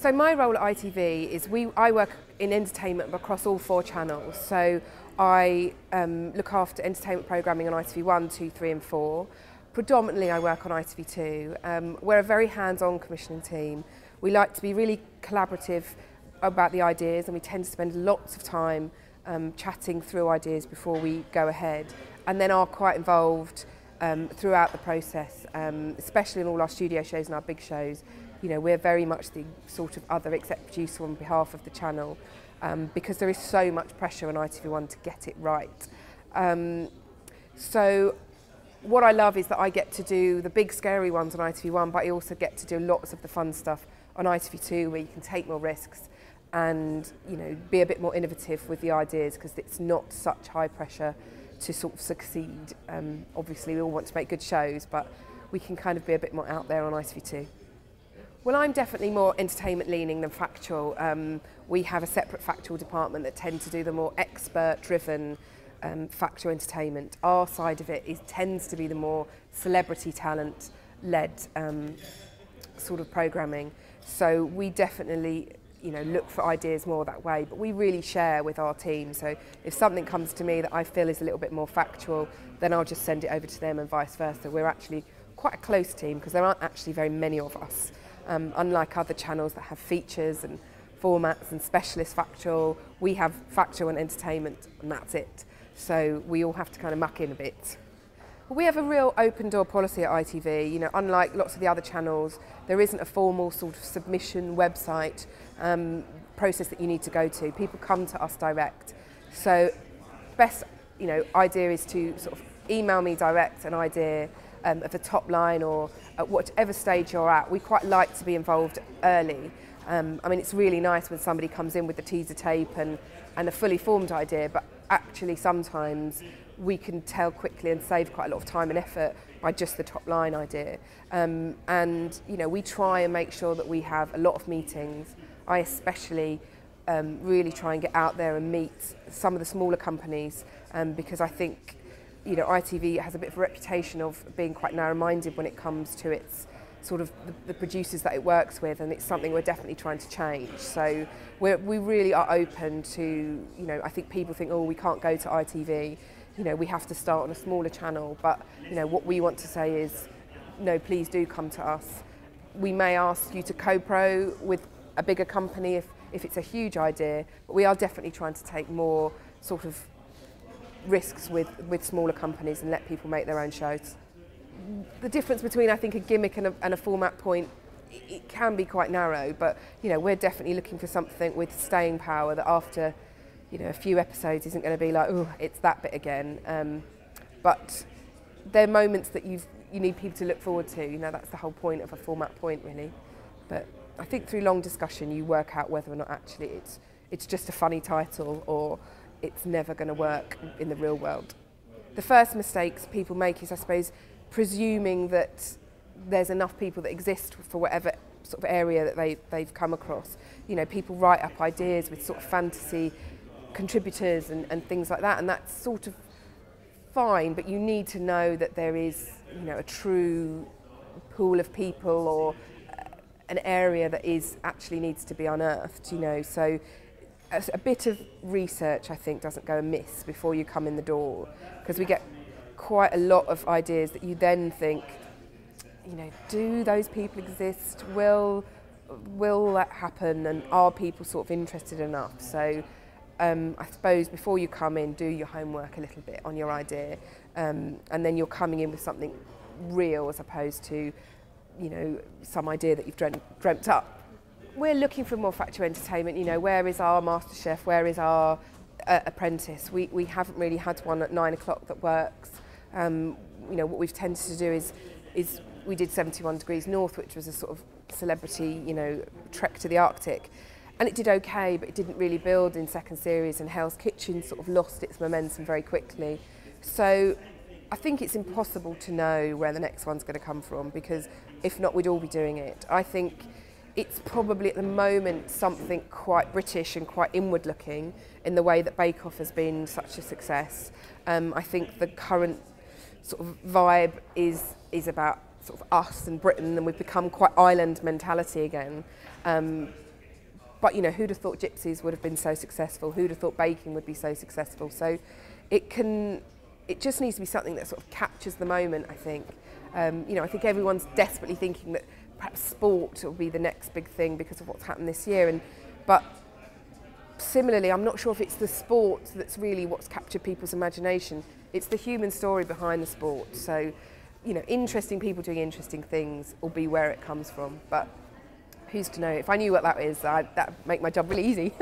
So my role at ITV is I work in entertainment across all 4 channels. So I look after entertainment programming on ITV 1, 2, 3 and 4. Predominantly I work on ITV 2. We're a very hands-on commissioning team. We like to be really collaborative about the ideas, and we tend to spend lots of time chatting through ideas before we go ahead, and then are quite involved throughout the process, especially in all our studio shows and our big shows. You know, we're very much the sort of other exec producer on behalf of the channel, because there is so much pressure on ITV1 to get it right. So what I love is that I get to do the big scary ones on ITV1, but I also get to do lots of the fun stuff on ITV2, where you can take more risks and, you know, be a bit more innovative with the ideas, because it's not such high pressure to sort of succeed. Obviously we all want to make good shows, but we can kind of be a bit more out there on ITV2. Well, I'm definitely more entertainment leaning than factual. We have a separate factual department that tend to do the more expert driven factual entertainment. Our side of it tends to be the more celebrity talent led sort of programming. So we definitely, you know, look for ideas more that way, but we really share with our team. So if something comes to me that I feel is a little bit more factual, then I'll just send it over to them, and vice versa. We're actually quite a close team because there aren't actually very many of us. Unlike other channels that have features and formats and specialist factual, we have factual and entertainment, and that's it. So we all have to kind of muck in a bit. We have a real open door policy at ITV. You know, unlike lots of the other channels, there isn't a formal sort of submission website process that you need to go to. People come to us direct. So best, you know, idea is to sort of email me direct an idea of the top line, or at whatever stage you're at. We quite like to be involved early. I mean, it's really nice when somebody comes in with the teaser tape and a fully formed idea, but actually sometimes we can tell quickly and save quite a lot of time and effort by just the top line idea. And you know, we try and make sure that we have a lot of meetings. I especially really try and get out there and meet some of the smaller companies, because I think, you know, ITV has a bit of a reputation of being quite narrow-minded when it comes to its sort of the producers that it works with, and it's something we're definitely trying to change. So we really are open to, you know, I think people think, oh, we can't go to ITV, you know, we have to start on a smaller channel, but, you know, what we want to say is, no, please do come to us. We may ask you to co-pro with a bigger company if it's a huge idea, but we are definitely trying to take more sort of risks with smaller companies and let people make their own shows. The difference between, I think, a gimmick and a format point, it can be quite narrow, but, you know, we're definitely looking for something with staying power that after, you know, a few episodes isn't going to be like, oh, it's that bit again. But they're moments that you need people to look forward to. You know, that's the whole point of a format point, really. But I think through long discussion you work out whether or not actually it's just a funny title, or it's never going to work in the real world. The first mistakes people make is, I suppose, presuming that there's enough people that exist for whatever sort of area that they've come across. You know, people write up ideas with sort of fantasy contributors and things like that, and that's sort of fine, but you need to know that there is, you know, a true pool of people, or an area that actually needs to be unearthed, you know. So a bit of research, I think, doesn't go amiss before you come in the door, because we get quite a lot of ideas that you then think, you know, do those people exist? Will that happen? And are people sort of interested enough? So I suppose before you come in, do your homework a little bit on your idea, and then you're coming in with something real as opposed to, you know, some idea that you've dreamt up. We're looking for more factual entertainment. You know, where is our MasterChef? Where is our Apprentice? We haven't really had one at 9 o'clock that works. You know, what we've tended to do is we did 71 Degrees North, which was a sort of celebrity, you know, trek to the Arctic, and it did okay, but it didn't really build in second series, and Hell's Kitchen sort of lost its momentum very quickly. So I think it's impossible to know where the next one's going to come from, because if not, we'd all be doing it. I think it's probably at the moment something quite British and quite inward looking in the way that Bake Off has been such a success. I think the current sort of vibe is about sort of us and Britain, and we've become quite island mentality again. But you know, who'd have thought gypsies would have been so successful? Who'd have thought baking would be so successful? So it just needs to be something that sort of captures the moment, I think. You know, I think everyone's desperately thinking that perhaps sport will be the next big thing because of what's happened this year. But similarly, I'm not sure if it's the sport that's really what's captured people's imagination. It's the human story behind the sport. So, you know, interesting people doing interesting things will be where it comes from. But who's to know? If I knew what that is, that'd make my job really easy.